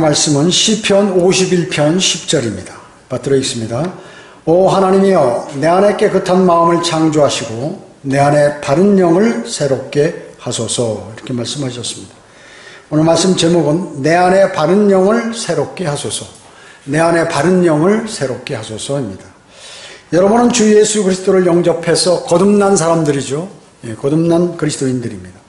말씀은 시편 51편 10절입니다. 받들어 있습니다. 오 하나님이여, 내 안에 깨끗한 마음을 창조하시고 내 안에 바른 영을 새롭게 하소서. 이렇게 말씀하셨습니다. 오늘 말씀 제목은 내 안에 바른 영을 새롭게 하소서. 내 안에 바른 영을 새롭게 하소서입니다. 여러분은 주 예수 그리스도를 영접해서 거듭난 사람들이죠. 거듭난 그리스도인들입니다.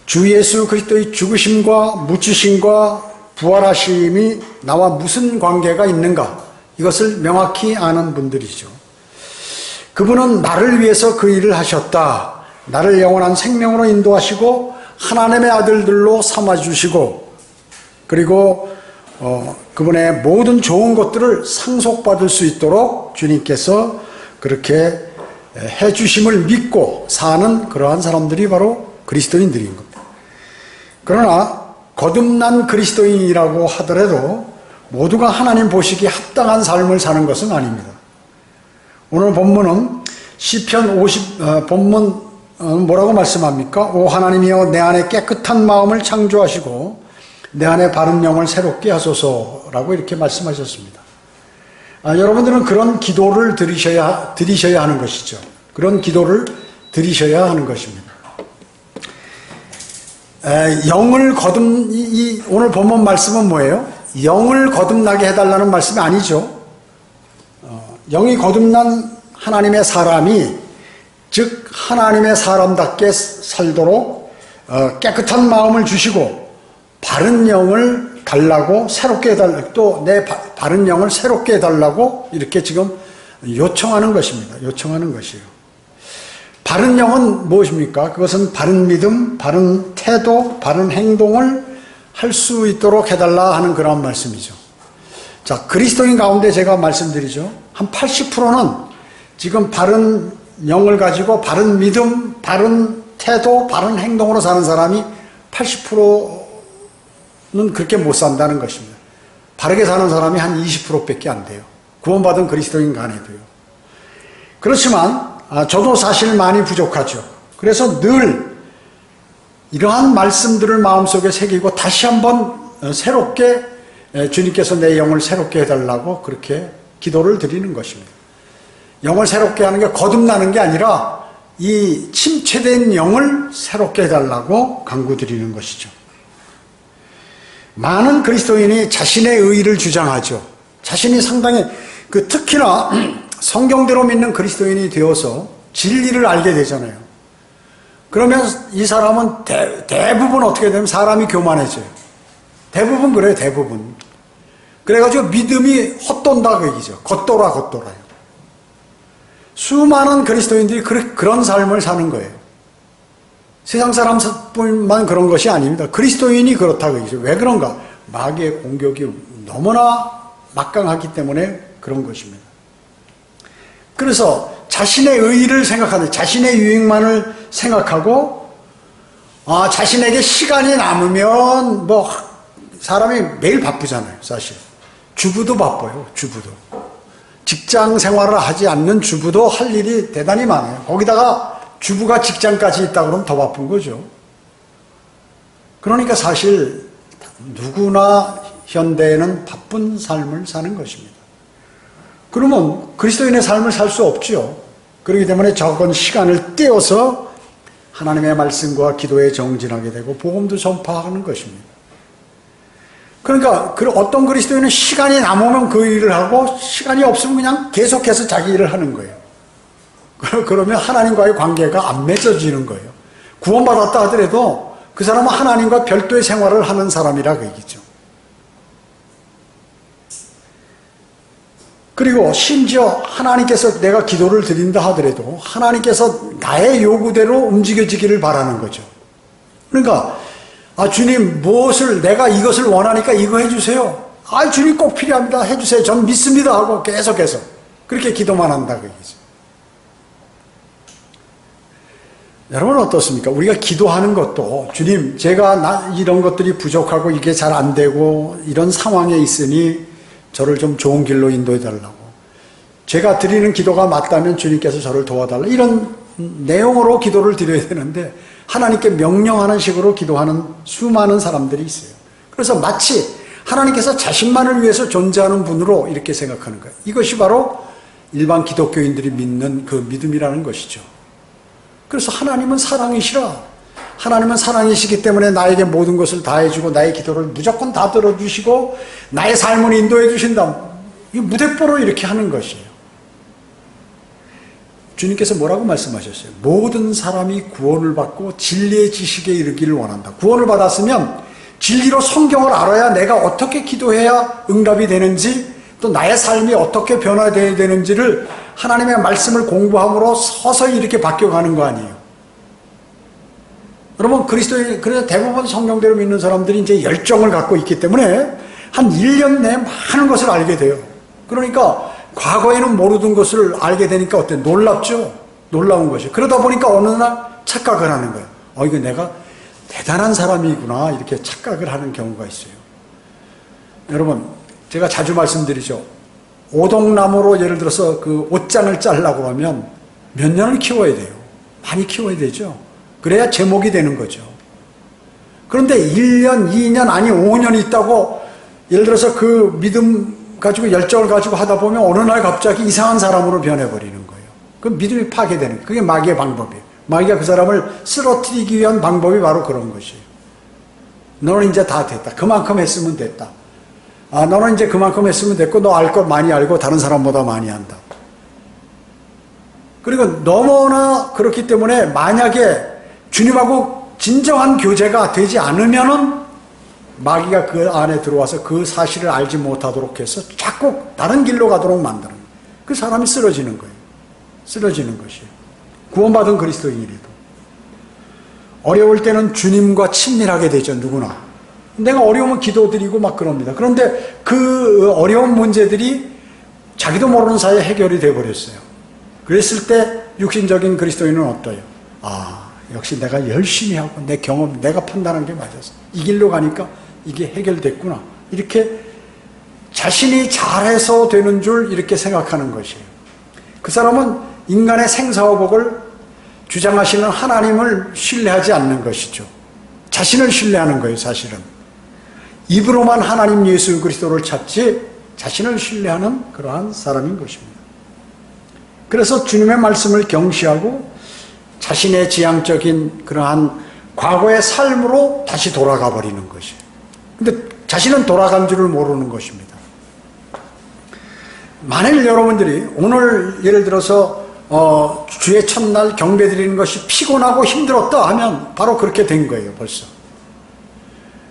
주 예수 그리스도의 죽으심과 묻히심과 부활하심이 나와 무슨 관계가 있는가, 이것을 명확히 아는 분들이죠. 그분은 나를 위해서 그 일을 하셨다. 나를 영원한 생명으로 인도하시고 하나님의 아들들로 삼아주시고, 그리고 그분의 모든 좋은 것들을 상속받을 수 있도록 주님께서 그렇게 해주심을 믿고 사는 그러한 사람들이 바로 그리스도인들인 겁니다. 그러나 거듭난 그리스도인이라고 하더라도 모두가 하나님 보시기에 합당한 삶을 사는 것은 아닙니다. 오늘 본문은 시편 50 본문 뭐라고 말씀합니까? 오 하나님이여, 내 안에 깨끗한 마음을 창조하시고 내 안에 바른 영을 새롭게 하소서라고 이렇게 말씀하셨습니다. 여러분들은 그런 기도를 드리셔야 하는 것이죠. 그런 기도를 드리셔야 하는 것입니다. 영을 오늘 본문 말씀은 뭐예요? 영을 거듭나게 해달라는 말씀이 아니죠. 영이 거듭난 하나님의 사람이, 즉 하나님의 사람답게 살도록 깨끗한 마음을 주시고 바른 영을 달라고, 새롭게 해달라고, 또 내 바른 영을 새롭게 해달라고 이렇게 지금 요청하는 것입니다. 요청하는 것이에요. 바른 영은 무엇입니까? 그것은 바른 믿음, 바른 태도, 바른 행동을 할 수 있도록 해달라 하는 그런 말씀이죠. 자, 그리스도인 가운데 제가 말씀드리죠. 한 80%는 지금 바른 영을 가지고 바른 믿음, 바른 태도, 바른 행동으로 사는 사람이 80%는 그렇게 못 산다는 것입니다. 바르게 사는 사람이 한 20%밖에 안 돼요. 구원받은 그리스도인 간에도요. 그렇지만 저도 사실 많이 부족하죠. 그래서 늘 이러한 말씀들을 마음속에 새기고 다시 한번 새롭게 주님께서 내 영을 새롭게 해달라고 그렇게 기도를 드리는 것입니다. 영을 새롭게 하는 게 거듭나는 게 아니라 이 침체된 영을 새롭게 해달라고 간구드리는 것이죠. 많은 그리스도인이 자신의 의의를 주장하죠. 자신이 상당히 특히나 성경대로 믿는 그리스도인이 되어서 진리를 알게 되잖아요. 그러면 이 사람은 대부분 어떻게 되면 사람이 교만해져요. 대부분 그래요, 대부분. 그래가지고 믿음이 헛돈다 그 얘기죠. 겉돌아요. 수많은 그리스도인들이 그런 삶을 사는 거예요. 세상 사람뿐만 그런 것이 아닙니다. 그리스도인이 그렇다고 얘기죠. 왜 그런가? 마귀의 공격이 너무나 막강하기 때문에 그런 것입니다. 그래서 자신의 의의를 생각하는, 자신의 유익만을 생각하고, 자신에게 시간이 남으면, 사람이 매일 바쁘잖아요, 사실. 주부도 바빠요, 주부도. 직장 생활을 하지 않는 주부도 할 일이 대단히 많아요. 거기다가 주부가 직장까지 있다 그러면 더 바쁜 거죠. 그러니까 사실 누구나 현대에는 바쁜 삶을 사는 것입니다. 그러면 그리스도인의 삶을 살 수 없지요. 그렇기 때문에 적은 시간을 떼어서 하나님의 말씀과 기도에 정진하게 되고 복음도 전파하는 것입니다. 그러니까 어떤 그리스도인은 시간이 남으면 그 일을 하고 시간이 없으면 그냥 계속해서 자기 일을 하는 거예요. 그러면 하나님과의 관계가 안 맺어지는 거예요. 구원받았다 하더라도 그 사람은 하나님과 별도의 생활을 하는 사람이라 그 얘기죠. 그리고 심지어 하나님께서 내가 기도를 드린다 하더라도 하나님께서 나의 요구대로 움직여지기를 바라는 거죠. 그러니까 주님 내가 이것을 원하니까 이거 해주세요. 주님 꼭 필요합니다. 해주세요. 전 믿습니다 하고 계속해서 그렇게 기도만 한다 그 얘기죠. 여러분은 어떻습니까? 우리가 기도하는 것도 주님 제가 이런 것들이 부족하고 이게 잘 안 되고 이런 상황에 있으니 저를 좀 좋은 길로 인도해 달라고, 제가 드리는 기도가 맞다면 주님께서 저를 도와달라, 이런 내용으로 기도를 드려야 되는데 하나님께 명령하는 식으로 기도하는 수많은 사람들이 있어요. 그래서 마치 하나님께서 자신만을 위해서 존재하는 분으로 이렇게 생각하는 거예요. 이것이 바로 일반 기독교인들이 믿는 그 믿음이라는 것이죠. 그래서 하나님은 사랑이시라. 하나님은 사랑이시기 때문에 나에게 모든 것을 다 해주고 나의 기도를 무조건 다 들어주시고 나의 삶을 인도해 주신다. 이 무대뽀로 이렇게 하는 것이에요. 주님께서 뭐라고 말씀하셨어요? 모든 사람이 구원을 받고 진리의 지식에 이르기를 원한다. 구원을 받았으면 진리로 성경을 알아야 내가 어떻게 기도해야 응답이 되는지 또 나의 삶이 어떻게 변화되어야 되는지를 하나님의 말씀을 공부함으로 서서히 이렇게 바뀌어가는 거 아니에요. 여러분, 그리스도인, 그래서 대부분 성경대로 믿는 사람들이 이제 열정을 갖고 있기 때문에 한 1년 내에 많은 것을 알게 돼요. 그러니까 과거에는 모르던 것을 알게 되니까 어때? 놀랍죠? 놀라운 것이에요. 그러다 보니까 어느 날 착각을 하는 거예요. 이거 내가 대단한 사람이구나. 이렇게 착각을 하는 경우가 있어요. 여러분, 제가 자주 말씀드리죠. 오동나무로 예를 들어서 그 옷장을 짜려고 하면 몇 년을 키워야 돼요. 많이 키워야 되죠. 그래야 제목이 되는 거죠. 그런데 1년, 2년, 아니 5년 있다고 예를 들어서 그 믿음 가지고 열정을 가지고 하다 보면 어느 날 갑자기 이상한 사람으로 변해버리는 거예요. 그 믿음이 파괴되는 거예요. 그게 마귀의 방법이에요. 마귀가 그 사람을 쓰러뜨리기 위한 방법이 바로 그런 것이에요. 너는 이제 다 됐다. 그만큼 했으면 됐다. 너는 이제 그만큼 했으면 됐고 너 알 걸 많이 알고 다른 사람보다 많이 한다. 그리고 너무나 그렇기 때문에 만약에 주님하고 진정한 교제가 되지 않으면은 마귀가 그 안에 들어와서 그 사실을 알지 못하도록 해서 자꾸 다른 길로 가도록 만드는 거예요. 그 사람이 쓰러지는 거예요. 쓰러지는 것이에요. 구원받은 그리스도인이라도. 어려울 때는 주님과 친밀하게 되죠, 누구나. 내가 어려우면 기도드리고 막 그럽니다. 그런데 그 어려운 문제들이 자기도 모르는 사이에 해결이 되어버렸어요. 그랬을 때 육신적인 그리스도인은 어때요? 역시 내가 열심히 하고 내 경험, 내가 판단한 게 맞았어. 이 길로 가니까 이게 해결됐구나. 이렇게 자신이 잘해서 되는 줄 이렇게 생각하는 것이에요. 그 사람은 인간의 생사화복을 주장하시는 하나님을 신뢰하지 않는 것이죠. 자신을 신뢰하는 거예요, 사실은. 입으로만 하나님 예수 그리스도를 찾지 자신을 신뢰하는 그러한 사람인 것입니다. 그래서 주님의 말씀을 경시하고 자신의 지향적인 그러한 과거의 삶으로 다시 돌아가 버리는 것이에요. 근데 자신은 돌아간 줄을 모르는 것입니다. 만일 여러분들이 오늘 예를 들어서 주의 첫날 경배 드리는 것이 피곤하고 힘들었다 하면 바로 그렇게 된 거예요, 벌써.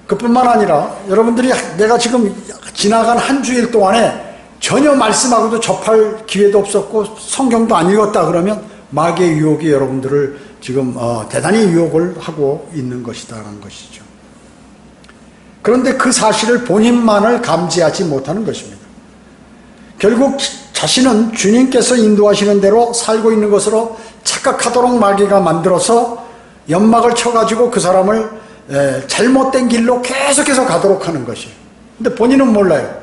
그뿐만 아니라 여러분들이 내가 지금 지나간 한 주일 동안에 전혀 말씀하고도 접할 기회도 없었고 성경도 안 읽었다 그러면 마귀의 유혹이 여러분들을 지금 대단히 유혹을 하고 있는 것이다라는 것이죠. 그런데 그 사실을 본인만을 감지하지 못하는 것입니다. 결국 자신은 주님께서 인도하시는 대로 살고 있는 것으로 착각하도록 마귀가 만들어서 연막을 쳐가지고 그 사람을 잘못된 길로 계속해서 가도록 하는 것이에요. 근데 본인은 몰라요.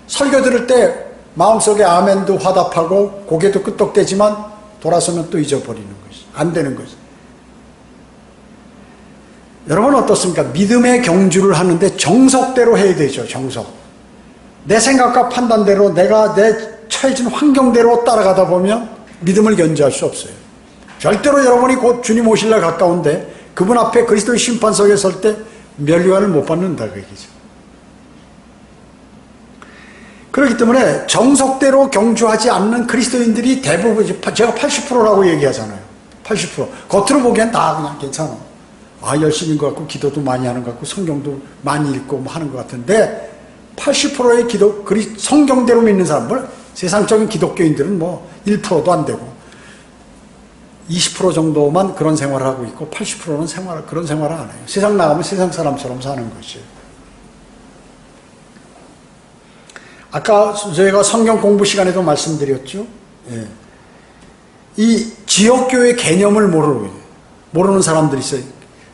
설교 들을 때 마음속에 아멘도 화답하고 고개도 끄덕대지만 돌아서면 또 잊어버리는 것이 안 되는 것이. 여러분 어떻습니까? 믿음의 경주를 하는데 정석대로 해야 되죠. 정석. 내 생각과 판단대로 내가 내 처해진 환경대로 따라가다 보면 믿음을 견지할 수 없어요. 절대로 여러분이 곧 주님 오실 날 가까운데 그분 앞에 그리스도의 심판석에 설 때 면류관을 못 받는다 그 얘기죠. 그렇기 때문에 정석대로 경주하지 않는 그리스도인들이 대부분, 제가 80%라고 얘기하잖아요. 80%. 겉으로 보기엔 다 그냥 괜찮아. 열심인 것 같고, 기도도 많이 하는 것 같고, 성경도 많이 읽고 뭐 하는 것 같은데, 80%의 성경대로 믿는 사람들, 세상적인 기독교인들은 뭐 1%도 안 되고, 20% 정도만 그런 생활을 하고 있고, 80%는 그런 생활을 안 해요. 세상 나가면 세상 사람처럼 사는 것이에요. 아까 저희가 성경 공부 시간에도 말씀드렸죠. 예. 이 지역교회 개념을 모르는 사람들이 있어요.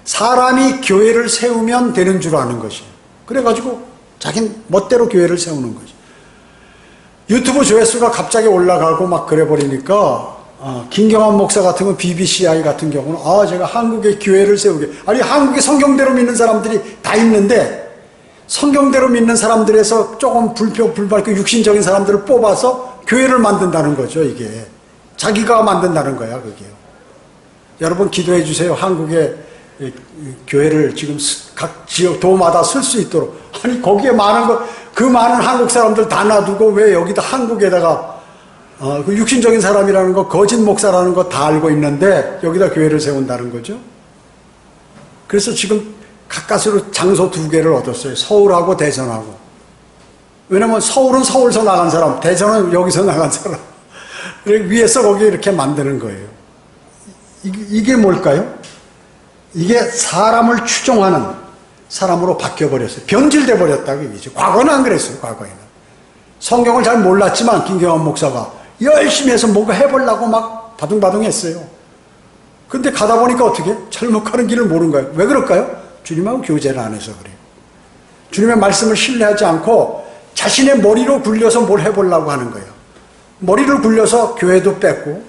사람이 교회를 세우면 되는 줄 아는 것이에요. 그래가지고 자기는 멋대로 교회를 세우는 거죠. 유튜브 조회수가 갑자기 올라가고 막 그래버리니까 김경환 목사 같은 건 BBCI 같은 경우는 제가 한국의 교회를 세우게. 아니 한국의 성경대로 믿는 사람들이 다 있는데 성경대로 믿는 사람들에서 조금 불평불만하고 육신적인 사람들을 뽑아서 교회를 만든다는 거죠, 이게. 자기가 만든다는 거야, 그게요. 여러분 기도해 주세요. 한국의 교회를 지금 각 지역 도마다 쓸 수 있도록. 아니 거기에 그 많은 한국 사람들 다 놔두고 왜 여기다 한국에다가 그 육신적인 사람이라는 거, 거짓 목사라는 거 다 알고 있는데 여기다 교회를 세운다는 거죠. 그래서 지금 가까스로 장소 2개를 얻었어요. 서울하고 대전하고. 왜냐면 서울은 서울서 나간 사람, 대전은 여기서 나간 사람. 위에서 거기 이렇게 만드는 거예요. 이게 뭘까요? 이게 사람을 추종하는 사람으로 바뀌어버렸어요. 변질돼 버렸다고 얘기죠. 과거는 안 그랬어요. 과거에는. 성경을 잘 몰랐지만 김경환 목사가 열심히 해서 뭔가 해보려고 막 바둥바둥 했어요. 근데 가다 보니까 어떻게? 잘못 가는 길을 모르는 거예요. 왜 그럴까요? 주님하고 교제를 안 해서 그래요. 주님의 말씀을 신뢰하지 않고 자신의 머리로 굴려서 뭘 해보려고 하는 거예요. 머리를 굴려서 교회도 뺏고,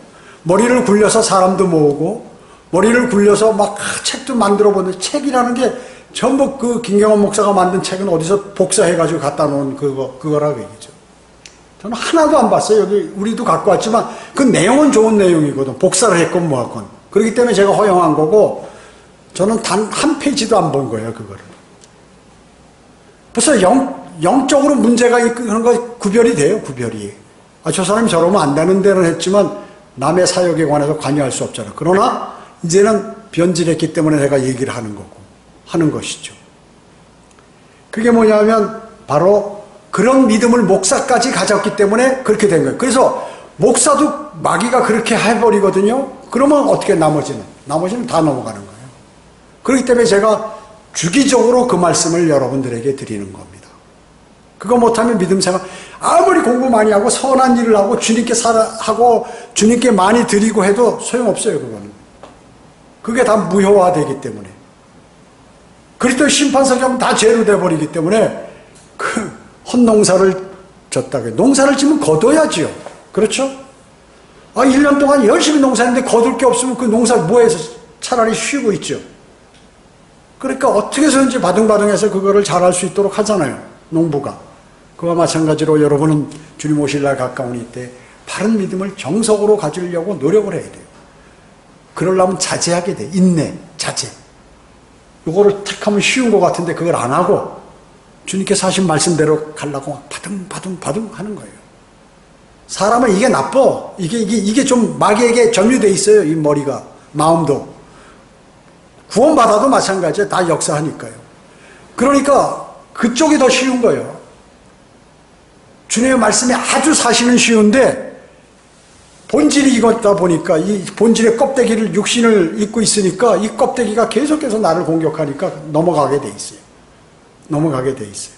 머리를 굴려서 사람도 모으고, 머리를 굴려서 막 책도 만들어 보는데, 책이라는 게 전부 그 김경환 목사가 만든 책은 어디서 복사해가지고 갖다 놓은 그거라고 얘기죠. 저는 하나도 안 봤어요. 여기 우리도 갖고 왔지만 그 내용은 좋은 내용이거든. 복사를 했건 뭐하건. 그렇기 때문에 제가 허용한 거고, 저는 단 한 페이지도 안 본 거예요, 그거를. 벌써 영적으로 문제가 있는 거 구별이 돼요, 구별이. 저 사람이 저러면 안 되는 데는 했지만 남의 사역에 관해서 관여할 수 없잖아. 그러나 이제는 변질했기 때문에 내가 얘기를 하는 거고, 하는 것이죠. 그게 뭐냐면 바로 그런 믿음을 목사까지 가졌기 때문에 그렇게 된 거예요. 그래서 목사도 마귀가 그렇게 해버리거든요. 그러면 어떻게 나머지는 다 넘어가는 거예요. 그렇기 때문에 제가 주기적으로 그 말씀을 여러분들에게 드리는 겁니다. 그거 못하면 믿음 생활, 아무리 공부 많이 하고 선한 일을 하고 주님께 하고 주님께 많이 드리고 해도 소용없어요, 그거는. 그게 다 무효화되기 때문에. 그리스도의 심판석에 하면 다 죄로 돼버리기 때문에 그 헛농사를 졌다고요. 농사를 지면 거둬야지요. 그렇죠? 1년 동안 열심히 농사했는데 거둘 게 없으면 그 농사 뭐해서 차라리 쉬고 있죠. 그러니까 어떻게 해서든지 바둥바둥해서 그거를 잘할 수 있도록 하잖아요, 농부가. 그와 마찬가지로 여러분은 주님 오실 날 가까우니 때 바른 믿음을 정석으로 가지려고 노력을 해야 돼요. 그러려면 자제하게 돼. 인내, 자제. 이거를 택하면 쉬운 것 같은데 그걸 안 하고 주님께서 하신 말씀대로 가려고 바둥바둥 하는 거예요. 사람은 이게 나빠. 이게 좀 마귀에게 점유돼 있어요, 이 머리가. 마음도. 구원받아도 마찬가지예요. 다 역사하니까요. 그러니까 그쪽이 더 쉬운 거예요. 주님의 말씀이 아주 사실은 쉬운데 본질이 익었다 보니까 이 본질의 껍데기를 육신을 입고 있으니까 이 껍데기가 계속해서 나를 공격하니까 넘어가게 돼 있어요. 넘어가게 돼 있어요.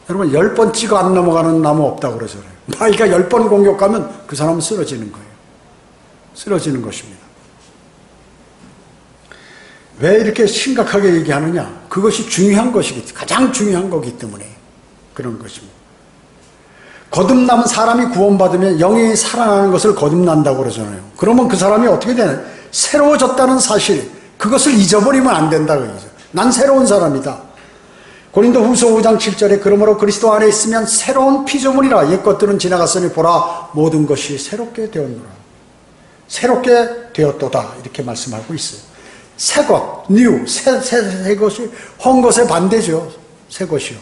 여러분 10번 찍어 안 넘어가는 나무 없다고 그러잖아요. 마귀가 10번 공격하면 그 사람은 쓰러지는 거예요. 쓰러지는 것입니다. 왜 이렇게 심각하게 얘기하느냐? 그것이 중요한 것이기, 가장 중요한 거기 때문에 그런 것입니다. 거듭남은 사람이 구원받으면 영이 살아나는 것을 거듭난다고 그러잖아요. 그러면 그 사람이 어떻게 되나요? 새로워졌다는 사실, 그것을 잊어버리면 안 된다고 얘기죠. 난 새로운 사람이다. 고린도후서 5장 7절에 그러므로 그리스도 안에 있으면 새로운 피조물이라. 옛것들은 지나갔으니 보라 모든 것이 새롭게 되었노라. 새롭게 되었도다. 이렇게 말씀하고 있어요. 새 것, new, 새 것이 헌 것의 반대죠. 새 것이요.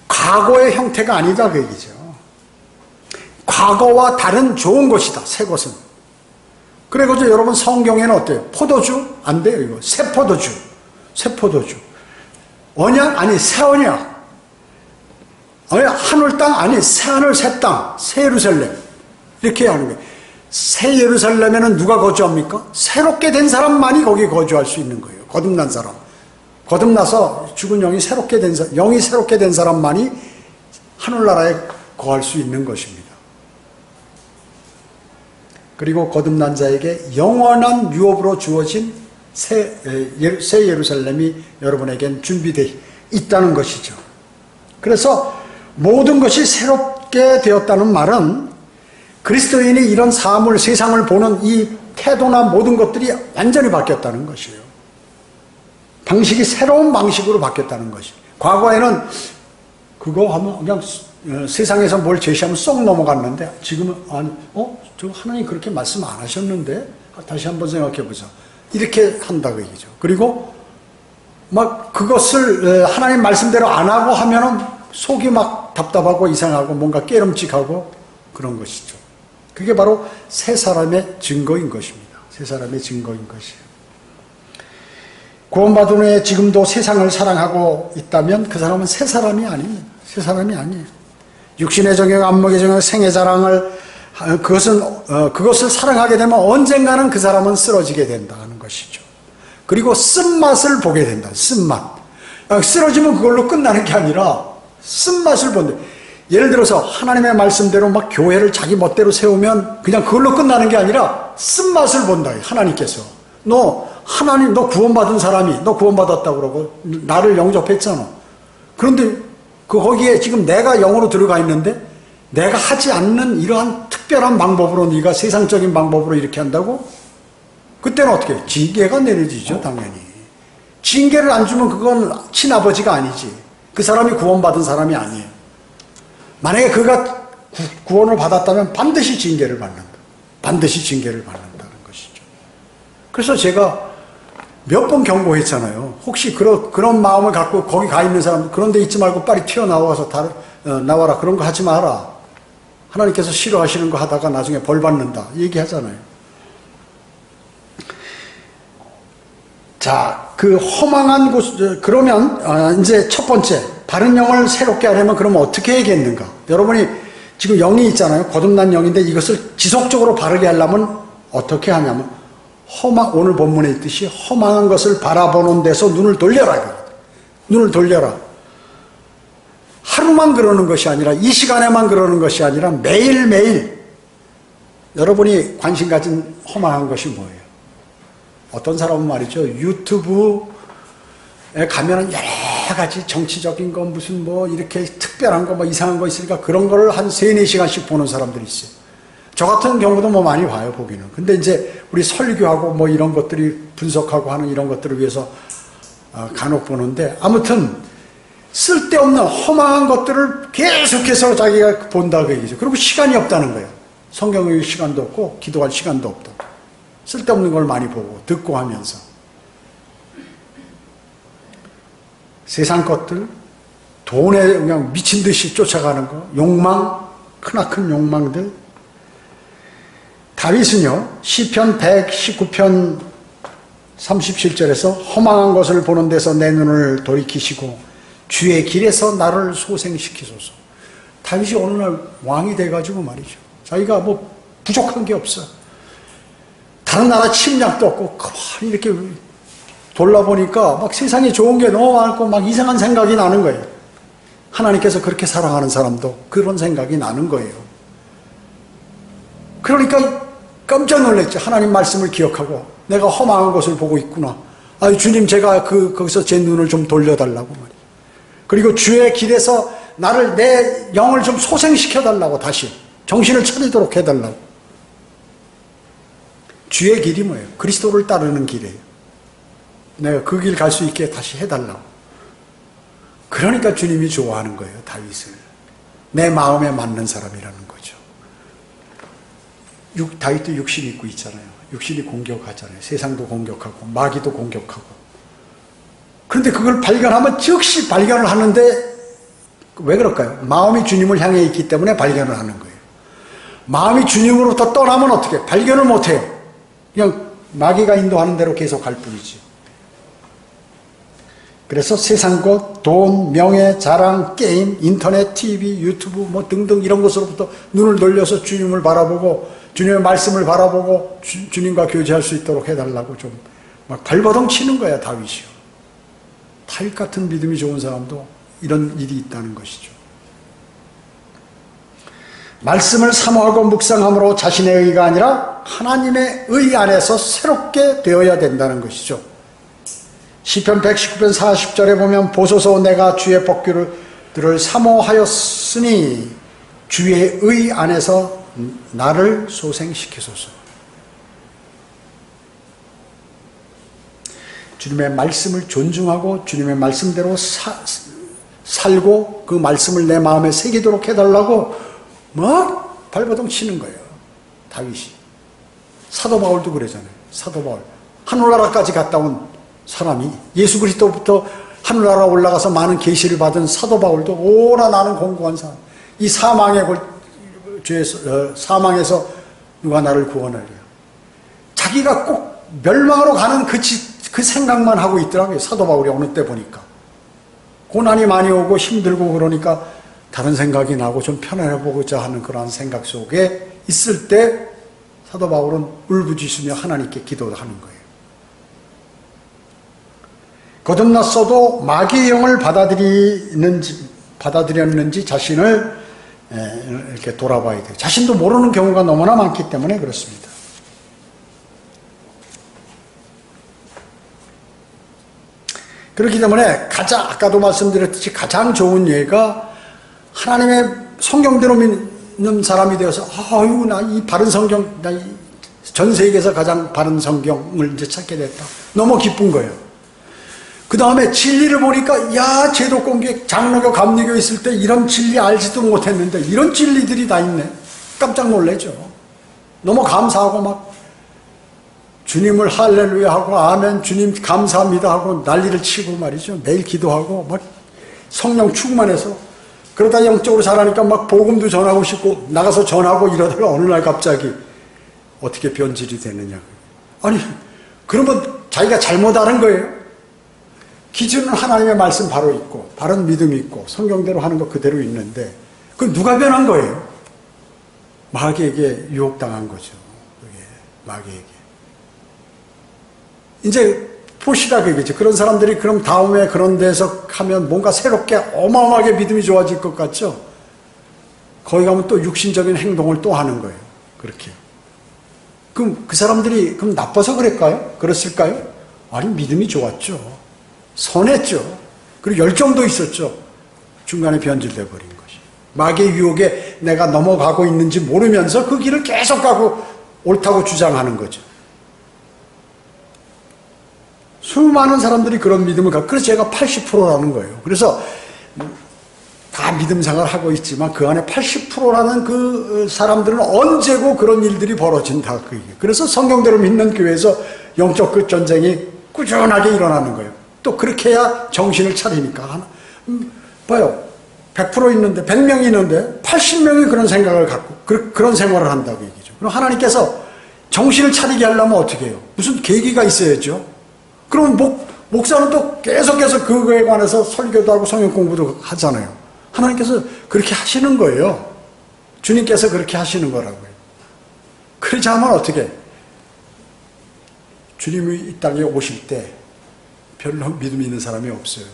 과거의 형태가 아니다 그 얘기죠. 과거와 다른 좋은 것이다. 새 것은. 그래가지고 여러분 성경에는 어때요? 포도주? 안 돼요 이거. 새 포도주. 새 포도주. 언약? 아니 새 언약. 하늘 땅? 아니 새 하늘 새 땅. 새 예루살렘. 이렇게 하는 거예요. 새 예루살렘에는 누가 거주합니까? 새롭게 된 사람만이 거기 거주할 수 있는 거예요. 거듭난 사람. 거듭나서 죽은 영이 새롭게 된 사람, 영이 새롭게 된 사람만이 하늘나라에 거할 수 있는 것입니다. 그리고 거듭난 자에게 영원한 유업으로 주어진 새 예루살렘이 여러분에겐 준비되어 있다는 것이죠. 그래서 모든 것이 새롭게 되었다는 말은 그리스도인이 이런 삶을, 세상을 보는 이 태도나 모든 것들이 완전히 바뀌었다는 것이에요. 방식이 새로운 방식으로 바뀌었다는 것이. 과거에는 그거 하면 그냥 세상에서 뭘 제시하면 쏙 넘어갔는데 지금은 아니, 저 하나님 그렇게 말씀 안 하셨는데 다시 한번 생각해 보자. 이렇게 한다 그 얘기죠. 그리고 막 그것을 하나님 말씀대로 안 하고 하면은 속이 막 답답하고 이상하고 뭔가 깨름직하고 그런 것이죠. 그게 바로 새 사람의 증거인 것입니다. 새 사람의 증거인 것이에요. 구원받은 후에 지금도 세상을 사랑하고 있다면 그 사람은 새 사람이 아닙니다. 새 사람이 아니에요. 육신의 정욕, 안목의 정욕, 생의 자랑을 그것을 사랑하게 되면 언젠가는 그 사람은 쓰러지게 된다는 것이죠. 그리고 쓴맛을 보게 된다. 쓴맛. 쓰러지면 그걸로 끝나는 게 아니라 쓴맛을 본다. 예를 들어서 하나님의 말씀대로 막 교회를 자기 멋대로 세우면 그냥 그걸로 끝나는 게 아니라 쓴맛을 본다. 하나님께서. 너 구원받은 사람이, 너 구원받았다고 그러고 나를 영접했잖아. 그런데 거기에 지금 내가 영으로 들어가 있는데 내가 하지 않는 이러한 특별한 방법으로 네가 세상적인 방법으로 이렇게 한다고? 그때는 어떻게 해요? 징계가 내려지죠, 당연히. 징계를 안 주면 그건 친아버지가 아니지. 그 사람이 구원받은 사람이 아니에요. 만약에 그가 구원을 받았다면 반드시 징계를 받는다. 반드시 징계를 받는다는 것이죠. 그래서 제가 몇 번 경고했잖아요. 혹시 그런 마음을 갖고 거기 가 있는 사람, 그런 데 있지 말고 빨리 튀어나와서 나와라. 그런 거 하지 마라. 하나님께서 싫어하시는 거 하다가 나중에 벌 받는다. 얘기하잖아요. 자, 그 허망한 곳, 그러면, 이제 첫 번째, 바른 영을 새롭게 하려면 그러면 어떻게 해야겠는가? 여러분이 지금 영이 있잖아요. 거듭난 영인데 이것을 지속적으로 바르게 하려면 어떻게 하냐면, 오늘 본문에 있듯이 허망한 것을 바라보는 데서 눈을 돌려라. 눈을 돌려라. 하루만 그러는 것이 아니라, 이 시간에만 그러는 것이 아니라 매일매일 여러분이 관심 가진 허망한 것이 뭐예요? 어떤 사람은 말이죠. 유튜브에 가면은 여러 가지 정치적인 거 무슨 뭐 이렇게 특별한 거 뭐 이상한 거 있으니까 그런 거를 한 3-4시간씩 보는 사람들이 있어요. 저 같은 경우도 뭐 많이 봐요, 보기는. 근데 이제 우리 설교하고 뭐 이런 것들이 분석하고 하는 이런 것들을 위해서 간혹 보는데 아무튼 쓸데없는 허망한 것들을 계속해서 자기가 본다 그 얘기죠. 그리고 시간이 없다는 거예요. 성경 읽을 시간도 없고 기도할 시간도 없다. 쓸데없는 걸 많이 보고 듣고 하면서 세상 것들, 돈에 그냥 미친 듯이 쫓아가는 거, 욕망, 크나큰 욕망들. 다윗은요, 시편 119편 37절에서 허망한 것을 보는 데서 내 눈을 돌이키시고 주의 길에서 나를 소생시키소서. 다윗이 어느 날 왕이 돼가지고 말이죠. 자기가 뭐 부족한 게 없어. 다른 나라 침략도 없고 가만히 이렇게 돌아보니까 막 세상에 좋은 게 너무 많고 막 이상한 생각이 나는 거예요. 하나님께서 그렇게 사랑하는 사람도 그런 생각이 나는 거예요. 그러니까 깜짝 놀랐죠. 하나님 말씀을 기억하고 내가 허망한 것을 보고 있구나. 주님 제가 거기서 제 눈을 좀 돌려달라고 말이에요. 그리고 주의 길에서 내 영을 좀 소생시켜달라고 다시 정신을 차리도록 해달라고. 주의 길이 뭐예요? 그리스도를 따르는 길이에요. 내가 그 길 갈 수 있게 다시 해달라고. 그러니까 주님이 좋아하는 거예요, 다윗을. 내 마음에 맞는 사람이라는 거죠. 다윗도 육신이 있고 있잖아요. 육신이 공격하잖아요. 세상도 공격하고 마귀도 공격하고. 그런데 그걸 발견하면 즉시 발견을 하는데 왜 그럴까요? 마음이 주님을 향해 있기 때문에 발견을 하는 거예요. 마음이 주님으로부터 떠나면 어떻게 해요? 발견을 못해요. 그냥 마귀가 인도하는 대로 계속 갈 뿐이지. 그래서 세상 것, 돈, 명예, 자랑, 게임, 인터넷, TV, 유튜브 뭐 등등 이런 것으로부터 눈을 돌려서 주님을 바라보고 주님의 말씀을 바라보고 주님과 교제할 수 있도록 해달라고 좀 막 발버둥 치는 거야, 다윗이요. 다윗 같은 믿음이 좋은 사람도 이런 일이 있다는 것이죠. 말씀을 사모하고 묵상함으로 자신의 의가 아니라 하나님의 의 안에서 새롭게 되어야 된다는 것이죠. 시편 119편 40절에 보면 보소서 내가 주의 법규들을 사모하였으니 주의 의 안에서 나를 소생시키소서. 주님의 말씀을 존중하고 주님의 말씀대로 살고 그 말씀을 내 마음에 새기도록 해달라고 막 발버둥 치는 거예요. 다윗이. 사도 바울도 그러잖아요. 사도 바울. 하늘나라까지 갔다 온 사람이 예수 그리스도부터 하늘나라 올라가서 많은 계시를 받은 사도 바울도 오라 나는 공고한 사람. 이 사망에서 누가 나를 구원하리요. 자기가 꼭 멸망으로 가는 그 생각만 하고 있더라고요. 사도 바울이 어느 때 보니까. 고난이 많이 오고 힘들고 그러니까 다른 생각이 나고 좀 편안해보고자 하는 그러한 생각 속에 있을 때 사도 바울은 울부짖으며 하나님께 기도하는 거예요. 거듭났어도 마귀의 영을 받아들였는지 자신을 이렇게 돌아봐야 돼요. 자신도 모르는 경우가 너무나 많기 때문에 그렇습니다. 그렇기 때문에 아까도 말씀드렸듯이 가장 좋은 예가 하나님의 성경대로 믿는 사람이 되어서 아유 나 이 바른 성경, 나 전 세계에서 가장 바른 성경을 이제 찾게 됐다. 너무 기쁜 거예요. 그 다음에 진리를 보니까 야 제도공개 장로교 감리교 있을 때 이런 진리 알지도 못했는데 이런 진리들이 다 있네. 깜짝 놀라죠. 너무 감사하고 막 주님을 할렐루야 하고 아멘 주님 감사합니다 하고 난리를 치고 말이죠. 매일 기도하고 막 성령 충만해서 그러다 영적으로 자라니까 막 복음도 전하고 싶고 나가서 전하고 이러다가 어느 날 갑자기 어떻게 변질이 되느냐. 아니 그러면 자기가 잘못 아는 거예요. 기준은 하나님의 말씀 바로 있고 바른 믿음이 있고 성경대로 하는 거 그대로 있는데 그건 누가 변한 거예요? 마귀에게 유혹당한 거죠. 그게 마귀에게. 이제 보시라 그겠죠. 그런 사람들이 그럼 다음에 그런 데서 하면 뭔가 새롭게 어마어마하게 믿음이 좋아질 것 같죠. 거기 가면 또 육신적인 행동을 또 하는 거예요. 그렇게. 그럼 그 사람들이 그럼 나빠서 그랬을까요? 그랬을까요? 아니 믿음이 좋았죠. 선했죠. 그리고 열정도 있었죠. 중간에 변질돼 버린 것이. 마귀의 유혹에 내가 넘어가고 있는지 모르면서 그 길을 계속 가고 옳다고 주장하는 거죠. 수많은 사람들이 그런 믿음을 갖고 그래서 제가 80%라는 거예요. 그래서 다 믿음 생활을 하고 있지만 그 안에 80%라는 그 사람들은 언제고 그런 일들이 벌어진다. 그래서 성경대로 믿는 교회에서 영적 그 전쟁이 꾸준하게 일어나는 거예요. 또 그렇게 해야 정신을 차리니까. 봐요. 100% 있는데 100명이 있는데 80명이 그런 생각을 갖고 그런 생활을 한다고 얘기죠. 그럼 하나님께서 정신을 차리게 하려면 어떻게 해요? 무슨 계기가 있어야죠. 그럼 목사는 또 계속해서 그거에 관해서 설교도 하고 성경 공부도 하잖아요. 하나님께서 그렇게 하시는 거예요. 주님께서 그렇게 하시는 거라고요. 그러지 않으면 어떻게? 주님이 이 땅에 오실 때 별로 믿음이 있는 사람이 없어요.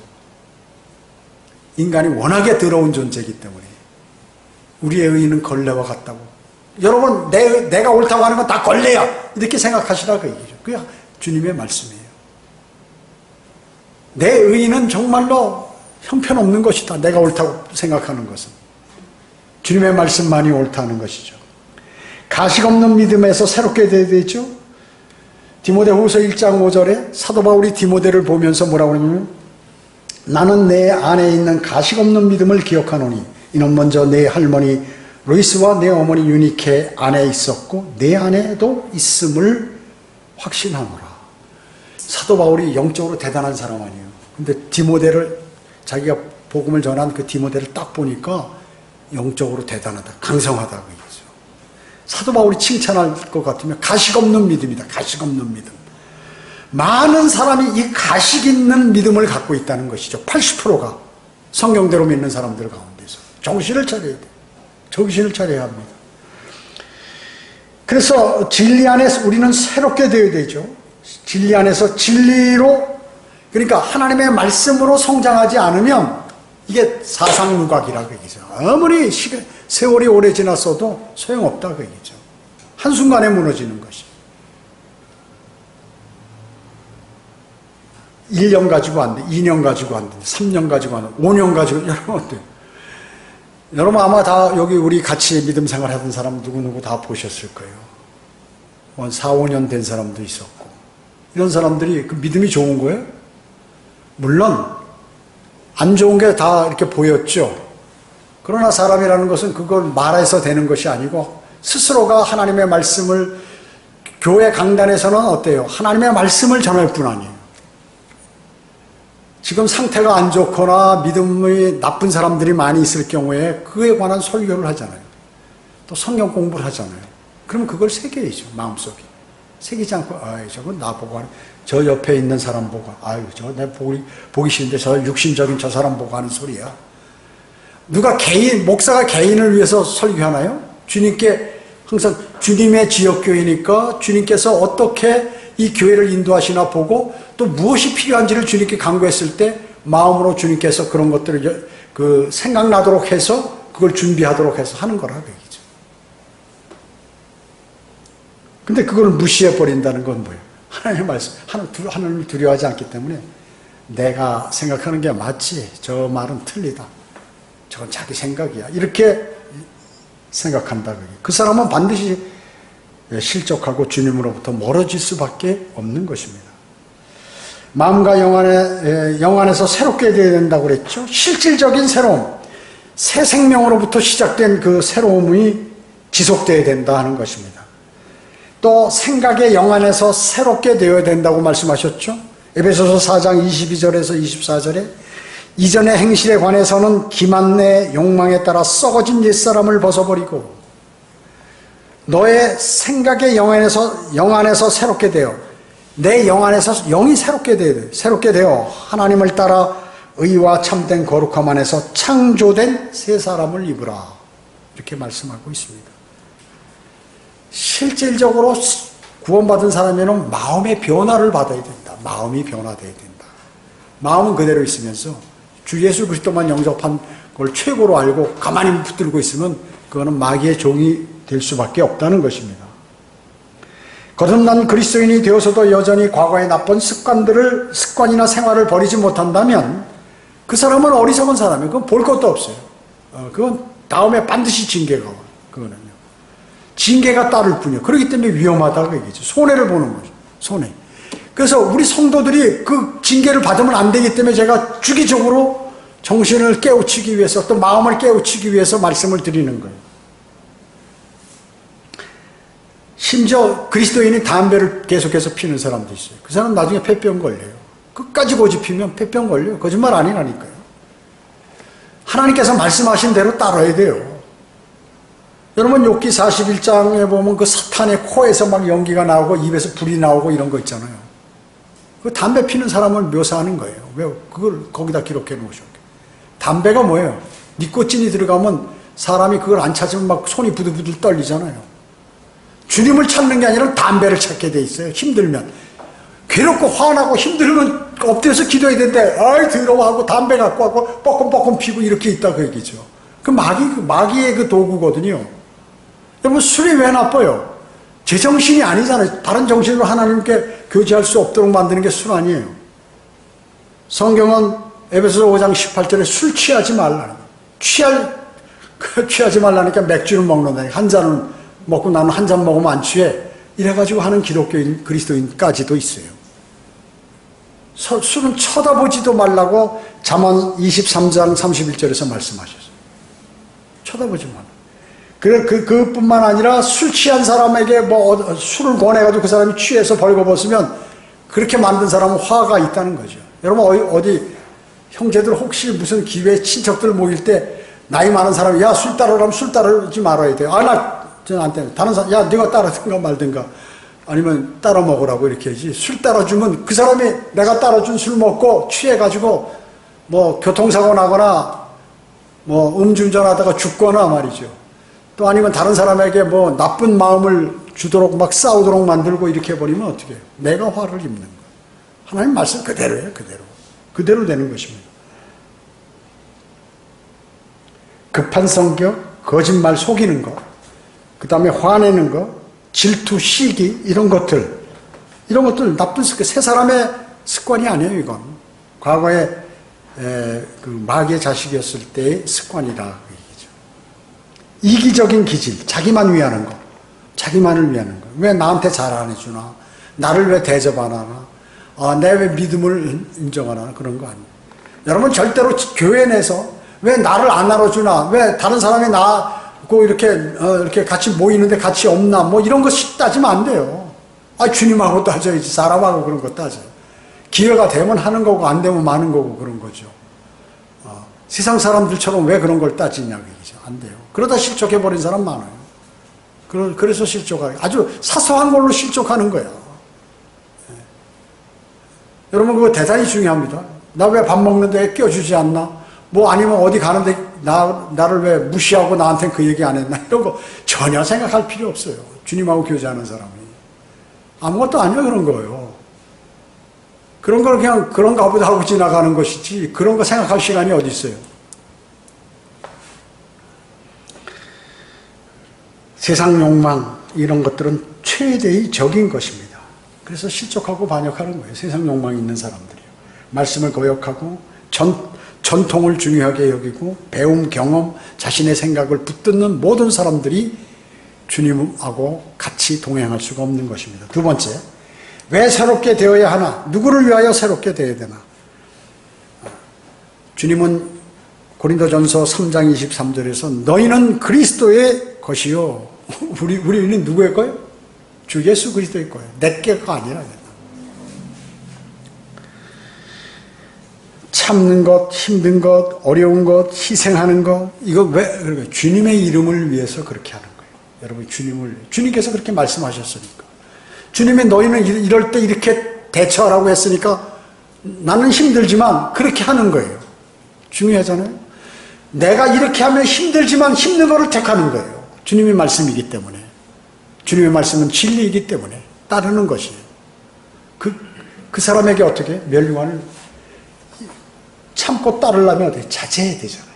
인간이 워낙에 더러운 존재이기 때문에 우리의 의의는 걸레와 같다고. 여러분 내가 옳다고 하는 건 다 걸레야 이렇게 생각하시라 그 얘기죠. 그게 주님의 말씀이에요. 내 의의는 정말로 형편없는 것이다. 내가 옳다고 생각하는 것은. 주님의 말씀만이 옳다는 것이죠. 가식 없는 믿음에서 새롭게 되어야 되죠. 디모데후서 1장 5절에 사도 바울이 디모데를 보면서 뭐라고 그러냐면 나는 내 안에 있는 가식 없는 믿음을 기억하노니 이는 먼저 내 할머니 로이스와 내 어머니 유니케 안에 있었고 내 안에도 있음을 확신하노라. 사도 바울이 영적으로 대단한 사람 아니에요. 근데 디모데를 자기가 복음을 전한 그 디모데를 딱 보니까 영적으로 대단하다, 강성하다 그 얘기죠. 사도 바울이 칭찬할 것 같으면 가식 없는 믿음이다. 가식 없는 믿음. 많은 사람이 이 가식 있는 믿음을 갖고 있다는 것이죠. 80%가 성경대로 믿는 사람들 가운데서 정신을 차려야 돼요. 정신을 차려야 합니다. 그래서 진리 안에서 우리는 새롭게 되어야 되죠. 진리 안에서 진리로, 그러니까 하나님의 말씀으로 성장하지 않으면 이게 사상누각이라고 얘기죠. 아무리 세월이 오래 지났어도 소용없다 그 얘기죠. 한순간에 무너지는 것이. 1년 가지고 안 돼, 2년 가지고 안 돼, 3년 가지고 안 돼, 5년 가지고, 여러분 어때요? 여러분 아마 다 여기 우리 같이 믿음 생활 하던 사람 누구누구 다 보셨을 거예요. 4, 5년 된 사람도 있었고 이런 사람들이 그 믿음이 좋은 거예요? 물론 안 좋은 게 다 이렇게 보였죠. 그러나 사람이라는 것은 그걸 말해서 되는 것이 아니고 스스로가 하나님의 말씀을, 교회 강단에서는 어때요? 하나님의 말씀을 전할 뿐 아니에요. 지금 상태가 안 좋거나 믿음이 나쁜 사람들이 많이 있을 경우에 그에 관한 설교를 하잖아요. 또 성경 공부를 하잖아요. 그럼 그걸 새겨야죠, 마음속에. 새기지 않고, 아이, 저건 나보고 하는, 저 옆에 있는 사람 보고, 아유, 저 내 보기 싫은데 저 육신적인 저 사람 보고 하는 소리야. 누가 목사가 개인을 위해서 설교하나요? 주님께 항상 주님의 지역교회니까 주님께서 어떻게 이 교회를 인도하시나 보고 또 무엇이 필요한지를 주님께 간구했을 때 마음으로 주님께서 그런 것들을 생각나도록 해서 그걸 준비하도록 해서 하는 거라 그 얘기죠. 근데 그걸 무시해버린다는 건 뭐예요? 하나님의 말씀, 하나님을 두려워하지 않기 때문에 내가 생각하는 게 맞지, 저 말은 틀리다, 저건 자기 생각이야, 이렇게 생각한다. 그 사람은 반드시 실족하고 주님으로부터 멀어질 수밖에 없는 것입니다. 마음과 영 안에서 새롭게 되어야 된다고 그랬죠. 실질적인 새로움, 새 생명으로부터 시작된 그 새로움이 지속되어야 된다 하는 것입니다. 또 생각의 영 안에서 새롭게 되어야 된다고 말씀하셨죠. 에베소서 4장 22절에서 24절에 이전의 행실에 관해서는 기만의 욕망에 따라 썩어진 옛사람을 벗어버리고 너의 생각의 영 안에서 새롭게 되어, 내 영 안에서 영이 새롭게 되어 하나님을 따라 의와 참된 거룩함 안에서 창조된 새 사람을 입으라, 이렇게 말씀하고 있습니다. 실질적으로 구원받은 사람에는 마음의 변화를 받아야 된다. 마음이 변화되어야 된다. 마음은 그대로 있으면서 주 예수 그리스도만 영접한 걸 최고로 알고 가만히 붙들고 있으면 그거는 마귀의 종이 될 수밖에 없다는 것입니다. 거듭난 그리스도인이 되어서도 여전히 과거의 나쁜 습관이나 생활을 버리지 못한다면 그 사람은 어리석은 사람이에요. 그건 볼 것도 없어요. 그건 다음에 반드시 징계가 와요. 그거는요. 징계가 따를 뿐이에요. 그렇기 때문에 위험하다고 얘기죠. 손해를 보는 거죠. 손해. 그래서 우리 성도들이 그 징계를 받으면 안 되기 때문에 제가 주기적으로 정신을 깨우치기 위해서, 또 마음을 깨우치기 위해서 말씀을 드리는 거예요. 심지어 그리스도인이 담배를 계속해서 피는 사람도 있어요. 그 사람 나중에 폐병 걸려요. 끝까지 고집피면 폐병 걸려요. 거짓말 아니라니까요. 하나님께서 말씀하신 대로 따라야 돼요. 여러분 욥기 41장에 보면 그 사탄의 코에서 막 연기가 나오고 입에서 불이 나오고 이런 거 있잖아요. 그 담배 피는 사람을 묘사하는 거예요. 왜 그걸 거기다 기록해 놓으셨게? 담배가 뭐예요? 니코틴이 들어가면 사람이 그걸 안 찾으면 막 손이 부들부들 떨리잖아요. 주님을 찾는 게 아니라 담배를 찾게 돼 있어요. 힘들면. 괴롭고 화나고 힘들면 엎드려서 기도해야 되는데 아이 더러워하고 담배 갖고 하고 뻐끔뻐끔 피고 이렇게 있다 그 얘기죠. 그 마귀의 그 도구거든요. 여러분 술이 왜 나빠요? 제정신이 아니잖아요. 다른 정신으로 하나님께 교제할 수 없도록 만드는 게 술 아니에요. 성경은 에베소서 5장 18절에 술 취하지 말라는 거예요. 취하지 말라니까 맥주를 먹는다니까. 한 잔은 먹고 나는 한 잔 먹으면 안 취해. 이래가지고 하는 기독교인, 그리스도인까지도 있어요. 술은 쳐다보지도 말라고 잠언 23장 31절에서 말씀하셨어요. 쳐다보지 말라. 그뿐만 아니라 술 취한 사람에게 술을 권해가지고 그 사람이 취해서 벌거벗으면 그렇게 만든 사람은 화가 있다는 거죠. 여러분 어디 형제들 혹시 무슨 기회에 친척들 모일 때 나이 많은 사람이 야 술 따르라면 술 따르지 말아야 돼요. 저한테 다른 사람 야 네가 따르든가 말든가 아니면 따라 먹으라고 이렇게 하지. 술 따라주면 그 사람이 내가 따라준 술 먹고 취해가지고 교통사고 나거나 음주운전하다가 죽거나 말이죠. 또 아니면 다른 사람에게 나쁜 마음을 주도록 막 싸우도록 만들고 이렇게 해버리면 어떻게 해요? 내가 화를 입는 거예요. 하나님 말씀 그대로예요. 그대로 되는 것입니다. 급한 성격, 거짓말 속이는 거, 그 다음에 화내는 거, 질투, 시기 이런 것들 나쁜 습관, 세 사람의 습관이 아니에요. 이건 과거에 그 마귀의 자식이었을 때의 습관이다 그 얘기죠. 이기적인 기질, 자기만 위하는 거, 자기만을 위하는 거. 왜 나한테 잘 안 해주나? 나를 왜 대접 안 하나? 내 왜 믿음을 인정 안 하나? 그런 거 아니에요. 여러분 절대로 교회 내에서 왜 나를 안 알아주나? 왜 다른 사람이 나고 이렇게 같이 모이는데 같이 없나? 뭐 이런 거 따지면 안 돼요. 주님하고 따져야지. 사람하고 그런 거 따져. 기회가 되면 하는 거고 안 되면 마는 거고 그런 거죠. 세상 사람들처럼 왜 그런 걸 따지냐 그얘기죠. 안 돼요. 그러다 실족해버린 사람 많아요. 그래서 실족하고 아주 사소한 걸로 실족하는 거야. 여러분 그거 대단히 중요합니다. 나 왜 밥 먹는데 껴주지 않나? 뭐 아니면 어디 가는데 나를 왜 무시하고 나한테는 그 얘기 안 했나? 이런 거 전혀 생각할 필요 없어요. 주님하고 교제하는 사람이. 아무것도 아니야 그런 거예요. 그런 걸 그냥 그런가 보다 하고 지나가는 것이지 그런 거 생각할 시간이 어디 있어요. 세상 욕망 이런 것들은 최대의 적인 것입니다. 그래서 실족하고 반역하는 거예요. 세상 욕망이 있는 사람들이요. 말씀을 거역하고 전통을 중요하게 여기고 배움, 경험, 자신의 생각을 붙듣는 모든 사람들이 주님하고 같이 동행할 수가 없는 것입니다. 두 번째, 왜 새롭게 되어야 하나? 누구를 위하여 새롭게 되어야 되나? 주님은 고린도전서 3장 23절에서 너희는 그리스도의 것이요. 우리는 누구의 거예요? 주 예수 그리스도의 거예요. 내게가 아니라. 참는 것, 힘든 것, 어려운 것, 희생하는 것, 이거 왜, 그러니까 주님의 이름을 위해서 그렇게 하는 거예요. 여러분, 주님께서 그렇게 말씀하셨으니까. 주님이 너희는 이럴 때 이렇게 대처하라고 했으니까 나는 힘들지만 그렇게 하는 거예요. 중요하잖아요. 내가 이렇게 하면 힘들지만 힘든 거를 택하는 거예요. 주님의 말씀이기 때문에. 주님의 말씀은 진리이기 때문에 따르는 것이에요. 그 사람에게 어떻게? 멸류관을 참고 따르려면 어떻게? 자제해야 되잖아요.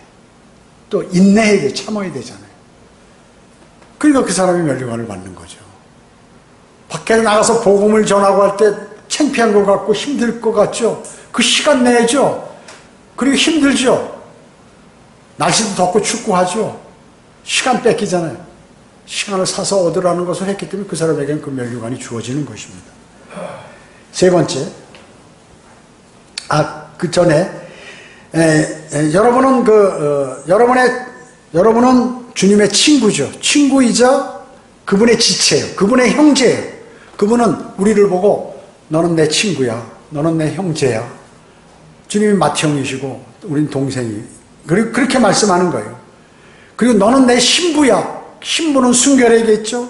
또 인내해야 돼, 참아야 되잖아요. 그러니까 그 사람이 멸류관을 받는 거죠. 밖에 나가서 복음을 전하고 할 때 창피한 것 같고 힘들 것 같죠? 그 시간 내죠? 그리고 힘들죠? 날씨도 덥고 춥고 하죠? 시간 뺏기잖아요. 시간을 사서 얻으라는 것을 했기 때문에 그 사람에게는 그 멸류관이 주어지는 것입니다. 세 번째, 그 전에 여러분은 주님의 친구죠. 친구이자 그분의 지체예요. 그분의 형제예요. 그분은 우리를 보고 너는 내 친구야. 너는 내 형제야. 주님이 맏형이시고 우린 동생이. 그리고 그렇게 말씀하는 거예요. 그리고 너는 내 신부야. 신부는 순결해야겠죠.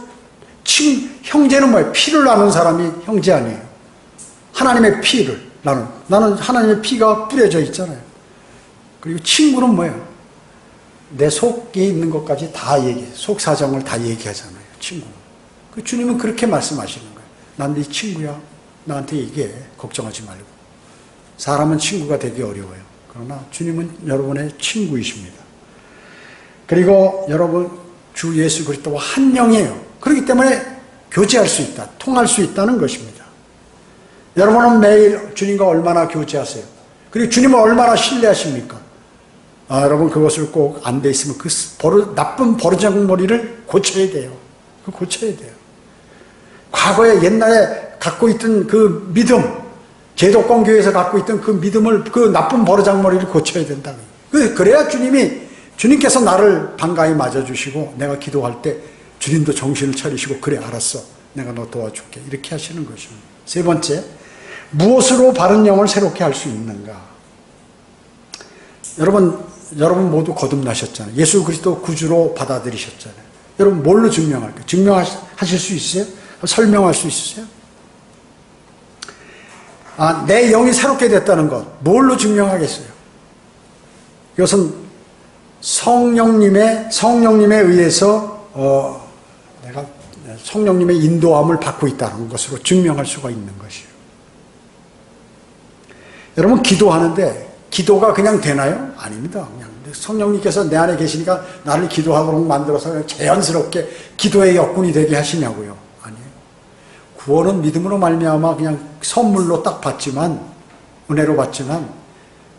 형제는 뭐예요? 피를 나눈 사람이 형제 아니에요. 하나님의 피를 나는 하나님의 피가 뿌려져 있잖아요. 그리고 친구는 뭐예요? 내 속에 있는 것까지 다 얘기해. 속 사정을 다 얘기하잖아요. 친구. 그 주님은 그렇게 말씀하시는 거예요. 난 네 친구야. 나한테 얘기해. 걱정하지 말고. 사람은 친구가 되기 어려워요. 그러나 주님은 여러분의 친구이십니다. 그리고 여러분 주 예수 그리스도와 한 영이에요. 그렇기 때문에 교제할 수 있다. 통할 수 있다는 것입니다. 여러분은 매일 주님과 얼마나 교제하세요? 그리고 주님을 얼마나 신뢰하십니까? 여러분 그것을 꼭 안 돼 있으면 그 나쁜 버르장머리를 고쳐야 돼요. 고쳐야 돼요. 과거에 옛날에 갖고 있던 그 믿음, 제도권 교회에서 갖고 있던 그 믿음을, 그 나쁜 버르장머리를 고쳐야 된다. 그래야 주님께서 나를 반가이 맞아주시고 내가 기도할 때 주님도 정신을 차리시고 그래 알았어. 내가 너 도와줄게. 이렇게 하시는 것입니다. 세 번째, 무엇으로 바른 영을 새롭게 할 수 있는가? 여러분 모두 거듭나셨잖아요. 예수 그리스도 구주로 받아들이셨잖아요. 여러분 뭘로 증명할까요? 증명하실 수 있어요? 설명할 수 있으세요? 내 영이 새롭게 됐다는 것 뭘로 증명하겠어요? 이것은 성령님에 의해서 내가 성령님의 인도함을 받고 있다는 것으로 증명할 수가 있는 것이에요. 여러분 기도하는데 기도가 그냥 되나요? 아닙니다. 그냥 성령님께서 내 안에 계시니까 나를 기도하도록 만들어서 그냥 자연스럽게 기도의 여건이 되게 하시냐고요? 아니에요. 구원은 믿음으로 말미암아 그냥 선물로 딱 받지만, 은혜로 받지만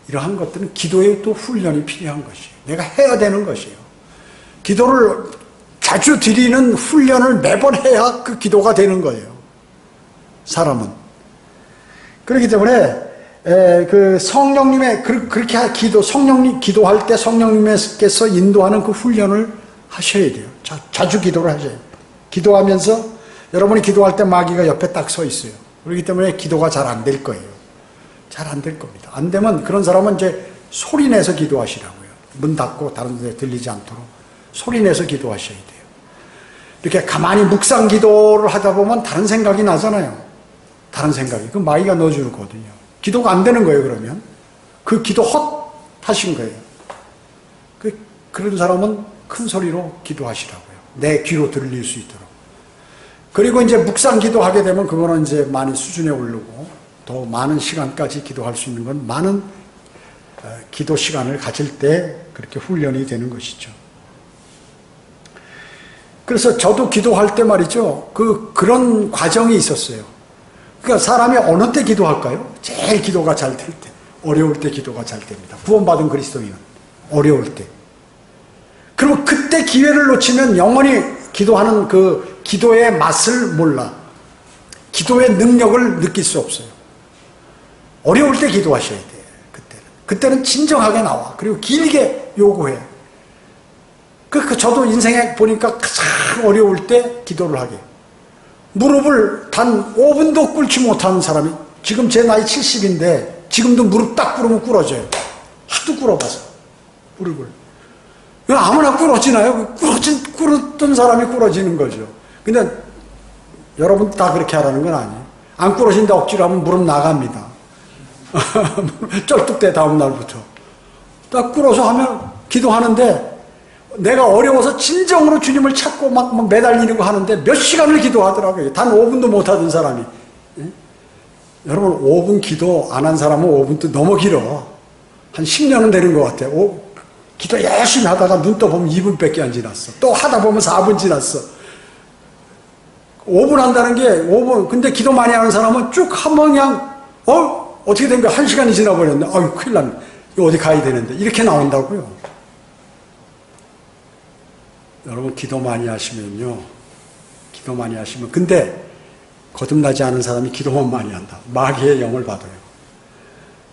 이러한 것들은 기도에 또 훈련이 필요한 것이에요. 내가 해야 되는 것이에요. 기도를 자주 드리는 훈련을 매번 해야 그 기도가 되는 거예요. 사람은. 그렇기 때문에 그 성령님의 그렇게 성령님 기도할 때 성령님께서 인도하는 그 훈련을 하셔야 돼요. 자주 기도를 하셔야 돼요. 기도하면서 여러분이 기도할 때 마귀가 옆에 딱 서 있어요. 그렇기 때문에 기도가 잘 안 될 거예요. 잘 안 될 겁니다. 안 되면 그런 사람은 이제 소리 내서 기도하시라고요. 문 닫고 다른 데 들리지 않도록 소리 내서 기도하셔야 돼요. 이렇게 가만히 묵상 기도를 하다 보면 다른 생각이 나잖아요. 다른 생각이. 그 마귀가 넣어주거든요. 기도가 안 되는 거예요, 그러면. 그 기도 헛 하신 거예요. 그런 사람은 큰 소리로 기도하시라고요. 내 귀로 들릴 수 있도록. 그리고 이제 묵상 기도하게 되면 그거는 이제 많이 수준에 오르고 더 많은 시간까지 기도할 수 있는 건 많은 기도 시간을 가질 때 그렇게 훈련이 되는 것이죠. 그래서 저도 기도할 때 말이죠. 그런 과정이 있었어요. 그러니까 사람이 어느 때 기도할까요? 제일 기도가 잘 될 때. 어려울 때 기도가 잘 됩니다. 구원받은 그리스도인은. 어려울 때. 그리고 그때 기회를 놓치면 영원히 기도하는 그 기도의 맛을 몰라. 기도의 능력을 느낄 수 없어요. 어려울 때 기도하셔야 돼요. 그때는 진정하게 나와. 그리고 길게 요구해. 저도 인생에 보니까 가장 어려울 때 기도를 하게. 무릎을 단 5분도 꿇지 못하는 사람이, 지금 제 나이 70인데 지금도 무릎 딱 꿇으면 꿇어져요. 하도 꿇어봐서 무릎을. 아무나 꿇어지나요? 꿇었던 사람이 꿇어지는 거죠. 근데 여러분 다 그렇게 하라는 건 아니에요. 안 꿇어진다 억지로 하면 무릎 나갑니다. 쩔뚝대 다음 날부터. 딱 꿇어서 하면 기도하는데 내가 어려워서 진정으로 주님을 찾고 막 매달리는 거 하는데 몇 시간을 기도하더라고요. 단 5분도 못 하던 사람이. 예? 여러분 5분 기도 안 한 사람은 5분도 너무 길어. 한 10년은 되는 것 같아요. 기도 열심히 하다가 눈 떠보면 2분밖에 안 지났어. 또 하다 보면 4분 지났어. 5분 한다는 게 5분. 근데 기도 많이 하는 사람은 쭉 한번 그냥 어떻게 된 거야? 1시간이 지나버렸네. 아유 큰일 났네. 이거 어디 가야 되는데. 이렇게 나온다고요. 여러분 기도 많이 하시면요. 기도 많이 하시면 근데 거듭나지 않은 사람이 기도만 많이 한다. 마귀의 영을 받아요.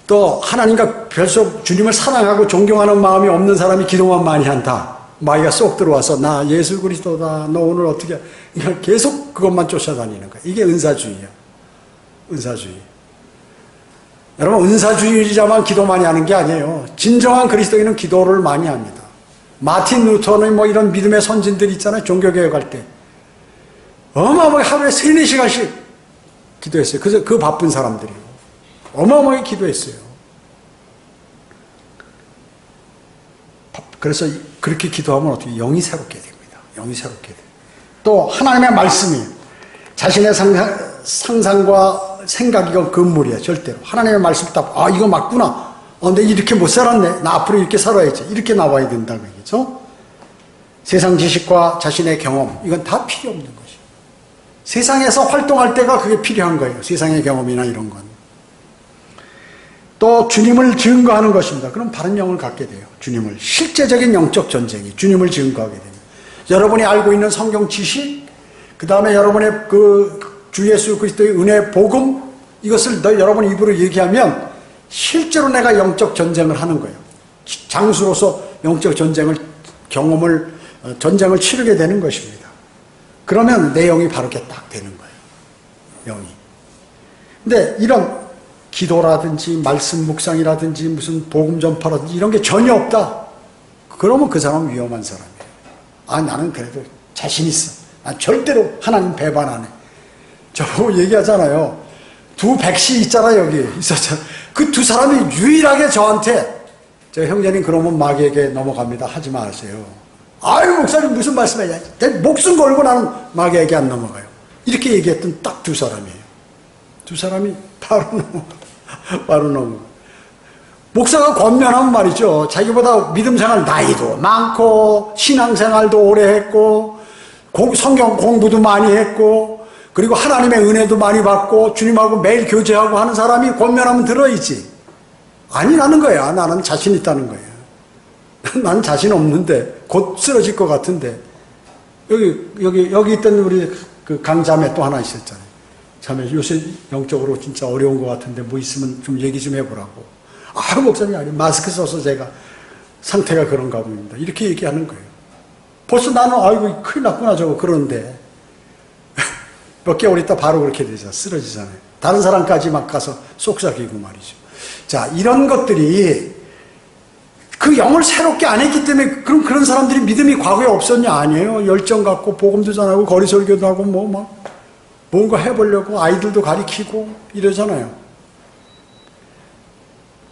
또 하나님과 별서 주님을 사랑하고 존경하는 마음이 없는 사람이 기도만 많이 한다. 마귀가 쏙 들어와서 나 예수 그리스도다. 너 오늘 어떻게 그냥 계속 그것만 쫓아다니는 거야. 이게 은사주의야. 은사주의. 여러분 은사주의자만 기도 많이 하는 게 아니에요. 진정한 그리스도인은 기도를 많이 합니다. 마틴 루터는 뭐 이런 믿음의 선진들이 있잖아요. 종교개혁할 때. 어마어마하게 하루에 3-4시간씩 기도했어요. 그 바쁜 사람들이요. 어마어마하게 기도했어요. 그래서 그렇게 기도하면 어떻게 영이 새롭게 됩니다. 영이 새롭게 돼요. 또 하나님의 말씀이 자신의 상상과 생각이 건물이야. 절대로. 하나님의 말씀 딱 이거 맞구나. 근데 이렇게 못 살았네. 나 앞으로 이렇게 살아야지. 이렇게 나와야 된다고 얘기죠. 세상 지식과 자신의 경험, 이건 다 필요 없는 것이에요. 세상에서 활동할 때가 그게 필요한 거예요. 세상의 경험이나 이런 건. 또 주님을 증거하는 것입니다. 그럼 바른 영을 갖게 돼요. 주님을. 실제적인 영적 전쟁이 주님을 증거하게 됩니다. 여러분이 알고 있는 성경 지식, 그 다음에 여러분의 주 예수 그리스도의 은혜 복음, 이것을 여러분 입으로 얘기하면 실제로 내가 영적 전쟁을 하는 거예요. 장수로서 영적 전쟁을 전쟁을 치르게 되는 것입니다. 그러면 내 영이 바르게 딱 되는 거예요. 영이. 근데 이런 기도라든지 말씀 묵상이라든지 무슨 복음 전파라든지 이런 게 전혀 없다. 그러면 그 사람은 위험한 사람이에요. 나는 그래도 자신 있어. 난 절대로 하나님 배반 안 해. 저보고 얘기하잖아요. 2 백시 있잖아 여기 있었잖아. 그 2 사람이 유일하게 저한테 형제님 그러면 마귀에게 넘어갑니다. 하지 마세요. 아유 목사님 무슨 말씀이냐. 내 목숨 걸고 나는 마귀에게 안 넘어가요. 이렇게 얘기했던 딱 2 사람이에요. 2 사람이 바로 넘어가. 목사가 권면하면 말이죠. 자기보다 믿음생활 나이도 많고 신앙생활도 오래 했고 성경 공부도 많이 했고 그리고 하나님의 은혜도 많이 받고 주님하고 매일 교제하고 하는 사람이 권면하면 들어있지. 아니라는 거야. 나는 자신 있다는 거야. 나는 자신 없는데 곧 쓰러질 것 같은데 여기 있던 우리 그 강자매 또 하나 있었잖아요. 자매, 요새 영적으로 진짜 어려운 것 같은데 뭐 있으면 좀 얘기 좀 해보라고. 아, 목사님, 아니, 마스크 써서 제가 상태가 그런가 봅니다. 이렇게 얘기하는 거예요. 벌써 나는, 아이고, 큰일 났구나, 저거, 그런데. 몇 개월 있다 바로 그렇게 되죠. 쓰러지잖아요. 다른 사람까지 막 가서 속삭이고 말이죠. 자, 이런 것들이 그 영을 새롭게 안 했기 때문에 그럼 그런 사람들이 믿음이 과거에 없었냐? 아니에요. 열정 갖고 복음도 전하고 거리 설교도 하고 뭐 막 뭔가 해보려고 아이들도 가리키고 이러잖아요.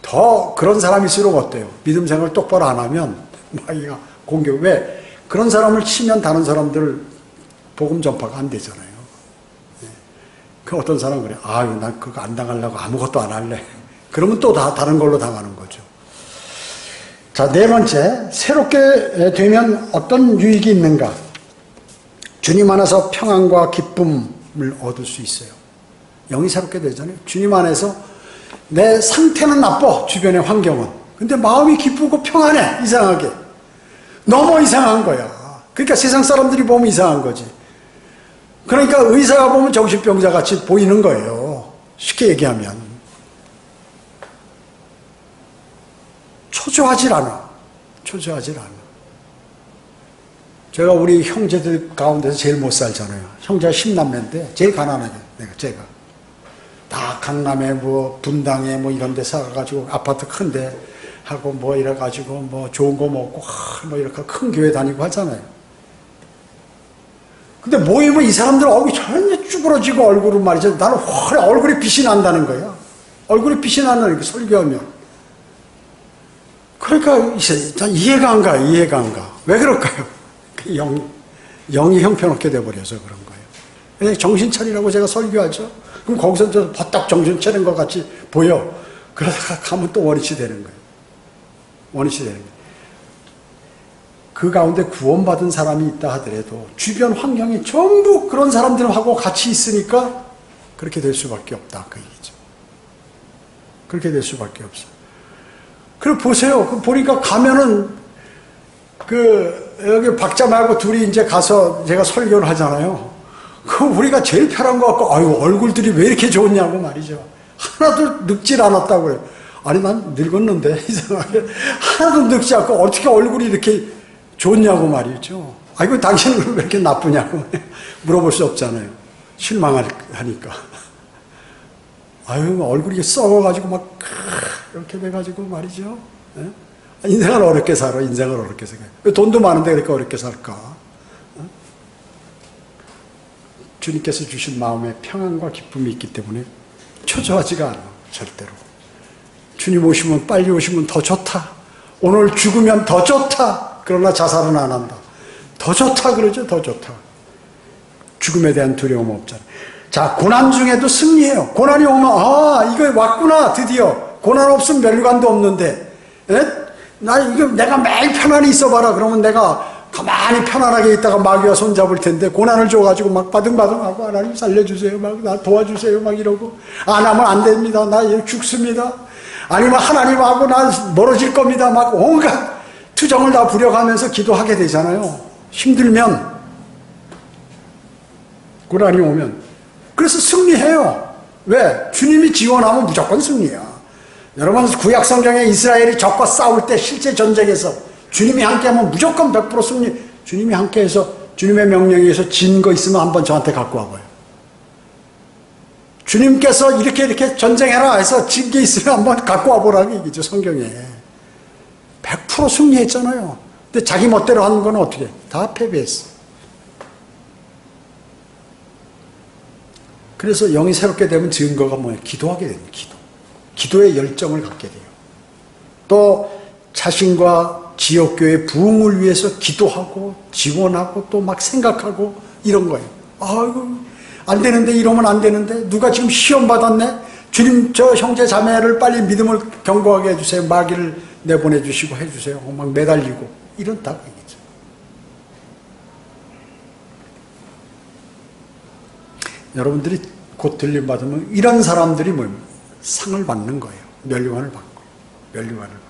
더 그런 사람일수록 어때요? 믿음 생활을 똑바로 안 하면 마귀가 공격. 왜? 그런 사람을 치면 다른 사람들 복음 전파가 안 되잖아요. 그 어떤 사람은 그래. 아유, 난 그거 안 당하려고 아무것도 안 할래. 그러면 또 다른 걸로 당하는 거죠. 자, 네 번째, 새롭게 되면 어떤 유익이 있는가? 주님 안에서 평안과 기쁨을 얻을 수 있어요. 영이 새롭게 되잖아요. 주님 안에서 내 상태는 나빠, 주변의 환경은. 근데 마음이 기쁘고 평안해, 이상하게. 너무 이상한 거야. 그러니까 세상 사람들이 보면 이상한 거지. 그러니까 의사가 보면 정신병자 같이 보이는 거예요. 쉽게 얘기하면. 초조하질 않아. 초조하질 않아. 제가 우리 형제들 가운데서 제일 못 살잖아요. 형제가 10남매인데 제일 가난하게 제가. 다 강남에 뭐 분당에 뭐 이런 데 살아가지고 아파트 큰데 하고 뭐 이래가지고 뭐 좋은 거 먹고 뭐 이렇게 큰 교회 다니고 하잖아요. 근데 모이면 이 사람들 얼굴이 전혀 쭈그러지고 얼굴은 말이죠. 나는 훨 얼굴에 빛이 난다는 거야. 얼굴에 빛이 나는 게 설교하면. 그러니까 이해가 안 가, 이해가 안 가. 왜 그럴까요? 영이 형편없게 돼버려서 그런 거예요. 정신 차리라고 제가 설교하죠. 그럼 거기서 저 버딱 정신 차린 것 같이 보여. 그러다가 가면 또 원위치 되는 거예요. 원위치 되는 거예요. 그 가운데 구원받은 사람이 있다 하더라도 주변 환경이 전부 그런 사람들하고 같이 있으니까 그렇게 될 수밖에 없다. 그 얘기죠. 그렇게 될 수밖에 없어요. 그리고 보세요. 보니까 가면은 여기 박자 말고 둘이 이제 가서 제가 설교를 하잖아요. 우리가 제일 편한 것 같고, 아유, 얼굴들이 왜 이렇게 좋냐고 말이죠. 하나도 늙질 않았다고 그래요. 아니, 난 늙었는데, 이상하게. 하나도 늙지 않고 어떻게 얼굴이 이렇게 좋냐고 말이죠. 아이고, 당신은 왜 이렇게 나쁘냐고 물어볼 수 없잖아요. 실망하니까. 아유, 얼굴이 썩어가지고 막, 이렇게 돼가지고 말이죠. 네? 인생을 어렵게 살아, 인생을 어렵게 살아. 왜 돈도 많은데 그렇게 어렵게 살까? 네? 주님께서 주신 마음에 평안과 기쁨이 있기 때문에 초조하지가 않아, 절대로. 주님 오시면, 빨리 오시면 더 좋다. 오늘 죽으면 더 좋다. 그러나 자살은 안 한다. 더 좋다 그러죠. 더 좋다. 죽음에 대한 두려움 없잖아요. 자, 고난 중에도 승리해요. 고난이 오면 이거 왔구나 드디어. 고난 없으면 멸류관도 없는데 내가 매일 편안히 있어봐라. 그러면 내가 가만히 편안하게 있다가 마귀와 손잡을 텐데 고난을 줘가지고 막 바둥바둥하고 하나님 살려주세요. 막 나 도와주세요. 막 이러고 안 하면 안 됩니다. 나 죽습니다. 아니면 하나님하고 나 멀어질 겁니다. 막 온갖 투정을 다 부려가면서 기도하게 되잖아요. 힘들면, 고난이 오면. 그래서 승리해요. 왜? 주님이 지원하면 무조건 승리야. 여러분, 구약 성경에 이스라엘이 적과 싸울 때 실제 전쟁에서 주님이 함께하면 무조건 100% 승리. 주님이 함께해서 주님의 명령에 의해서 진 거 있으면 한번 저한테 갖고 와봐요. 주님께서 이렇게 전쟁해라 해서 진 게 있으면 한번 갖고 와보라는 얘기죠, 성경에. 100% 승리했잖아요. 근데 자기 멋대로 하는 건 어떻게? 다 패배했어. 그래서 영이 새롭게 되면 증거가 뭐예요? 기도하게 됩니다. 기도의 열정을 갖게 돼요. 또 자신과 지역교회 부흥을 위해서 기도하고 지원하고 또 막 생각하고 이런 거예요. 아이고 안 되는데, 이러면 안 되는데, 누가 지금 시험 받았네? 주님 저 형제 자매를 빨리 믿음을 견고하게 해주세요. 마귀를 내보내주시고 해주세요. 막 매달리고 이런 다 얘기죠. 여러분들이 곧 들림 받으면 이런 사람들이 뭡니까? 상을 받는 거예요. 멸류관을 받고. 멸류관을 받고.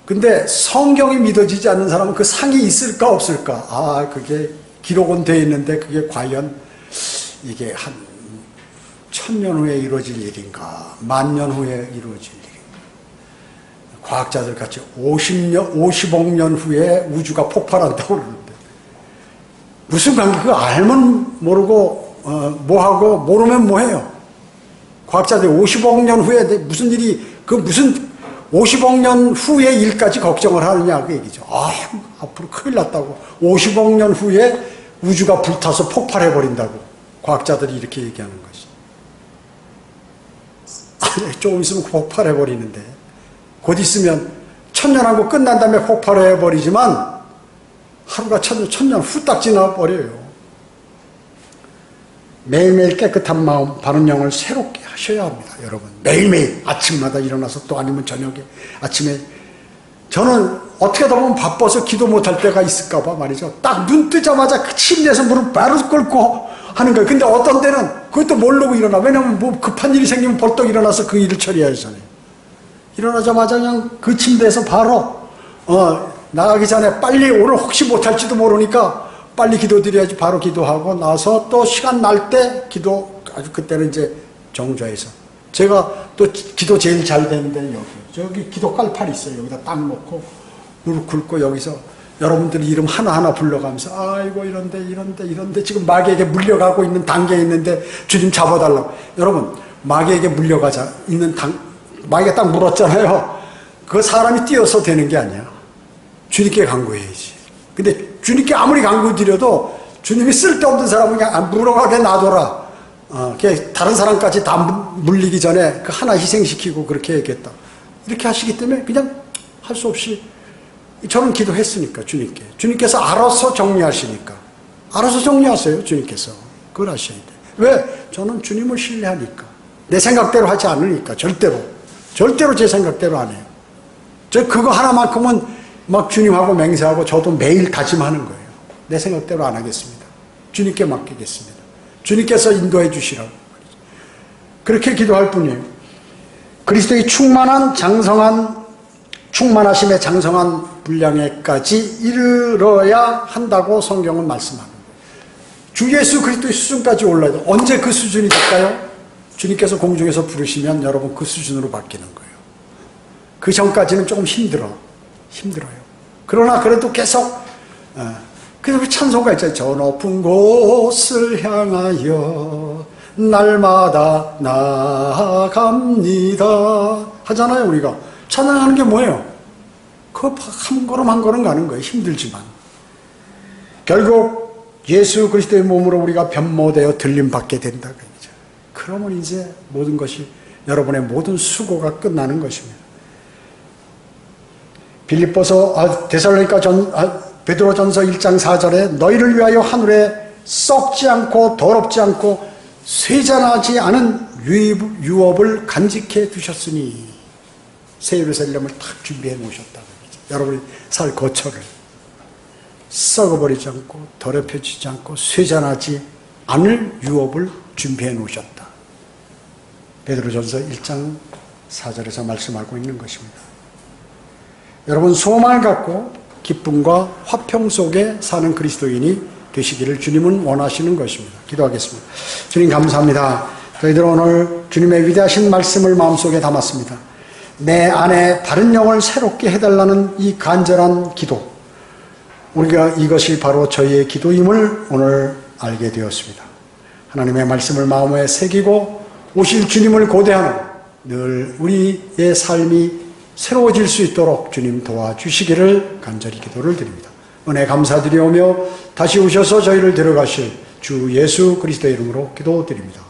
근데 성경이 믿어지지 않는 사람은 그 상이 있을까 없을까? 그게 기록은 되어 있는데 그게 과연 이게 한 1000년 후에 이루어질 일인가, 10,000년 후에 이루어질 일인가. 과학자들 같이 50억 년 후에 우주가 폭발한다고 그러는데 무슨 관계? 그거 알면 모르고 뭐하고 모르면 뭐해요. 과학자들이 50억 년 후에 무슨 일이, 그 무슨 50억 년 후의 일까지 걱정을 하느냐 그 얘기죠. 앞으로 큰일 났다고. 50억 년 후에 우주가 불타서 폭발해버린다고 과학자들이 이렇게 얘기하는 것이. 조금 있으면 폭발해버리는데, 곧 있으면 1000년하고 끝난 다음에 폭발해버리지만 하루가 1000년 후딱 지나버려요. 매일매일 깨끗한 마음, 바른 영을 새롭게 하셔야 합니다. 여러분, 매일매일 아침마다 일어나서, 또 아니면 저녁에, 아침에. 저는 어떻게 하다 보면 바빠서 기도 못할 때가 있을까 봐 말이죠. 딱 눈 뜨자마자 그 침대에서 무릎 바로 꿇고 하는 거예요. 근데 어떤 때는 그것도 모르고 일어나. 왜냐면 뭐 급한 일이 생기면 벌떡 일어나서 그 일을 처리해야 하잖아요. 일어나자마자 그냥 그 침대에서 바로 나가기 전에 빨리, 오늘 혹시 못할지도 모르니까 빨리 기도드려야지. 바로 기도하고 나서 또 시간 날 때 기도, 아주 그때는 이제 정좌에서. 제가 또 기도 제일 잘 되는 데는 저기 기도 깔팔 있어요. 여기다 딱 놓고 무릎 꿇고 여기서 여러분들 이름 하나하나 불러가면서 아이고 이런데 지금 마귀에게 물려가고 있는 단계에 있는데 주님 잡아달라고. 여러분, 마귀에게 물려가자 있는 마귀가 딱 물었잖아요. 그 사람이 뛰어서 되는 게 아니야. 주님께 간구해야지. 근데 주님께 아무리 간구드려도 주님이 쓸데없는 사람은 그냥 물어가게 놔둬라. 다른 사람까지 다 물리기 전에 그 하나 희생시키고 그렇게 해야겠다. 이렇게 하시기 때문에 그냥 할 수 없이 저는 기도했으니까 주님께. 주님께서 알아서 정리하시니까. 알아서 정리하세요, 주님께서. 그걸 하셔야 돼. 왜? 저는 주님을 신뢰하니까. 내 생각대로 하지 않으니까. 절대로 제 생각대로 안 해요. 저 그거 하나만큼은 막 주님하고 맹세하고 저도 매일 다짐하는 거예요. 내 생각대로 안 하겠습니다. 주님께 맡기겠습니다. 주님께서 인도해 주시라고. 그렇게 기도할 뿐이에요. 그리스도의 충만하심의 장성한 분량에까지 이르러야 한다고 성경은 말씀합니다. 주 예수 그리스도의 수준까지 올라야 돼. 언제 그 수준이 될까요? 주님께서 공중에서 부르시면 여러분 그 수준으로 바뀌는 거예요. 그 전까지는 조금 힘들어요. 그러나 그래도 계속, 그래서 찬송가 있잖아요. 저 높은 곳을 향하여 날마다 나아갑니다 하잖아요. 우리가 찬양하는 게 뭐예요? 그 한 걸음 한 걸음 가는 거예요. 힘들지만 결국 예수 그리스도의 몸으로 우리가 변모되어 들림받게 된다. 그러면 이제 모든 것이, 여러분의 모든 수고가 끝나는 것입니다. 베드로전서 1장 4절에 너희를 위하여 하늘에 썩지 않고 더럽지 않고 쇠잔하지 않은 유업을 간직해 두셨으니, 새 예루살렘을 딱 준비해 놓으셨다고. 여러분이 살 거처를 썩어버리지 않고 더럽혀지지 않고 쇠잔하지 않을 유업을 준비해 놓으셨다. 베드로전서 1장 4절에서 말씀하고 있는 것입니다. 여러분, 소망을 갖고 기쁨과 화평 속에 사는 그리스도인이 되시기를 주님은 원하시는 것입니다. 기도하겠습니다. 주님 감사합니다. 저희들 오늘 주님의 위대하신 말씀을 마음속에 담았습니다. 내 안에 바른 영을 새롭게 해달라는 이 간절한 기도, 우리가 이것이 바로 저희의 기도임을 오늘 알게 되었습니다. 하나님의 말씀을 마음에 새기고 오실 주님을 고대하는 늘 우리의 삶이 새로워질 수 있도록 주님 도와주시기를 간절히 기도를 드립니다. 은혜 감사드리오며 다시 오셔서 저희를 데려가실 주 예수 그리스도의 이름으로 기도드립니다.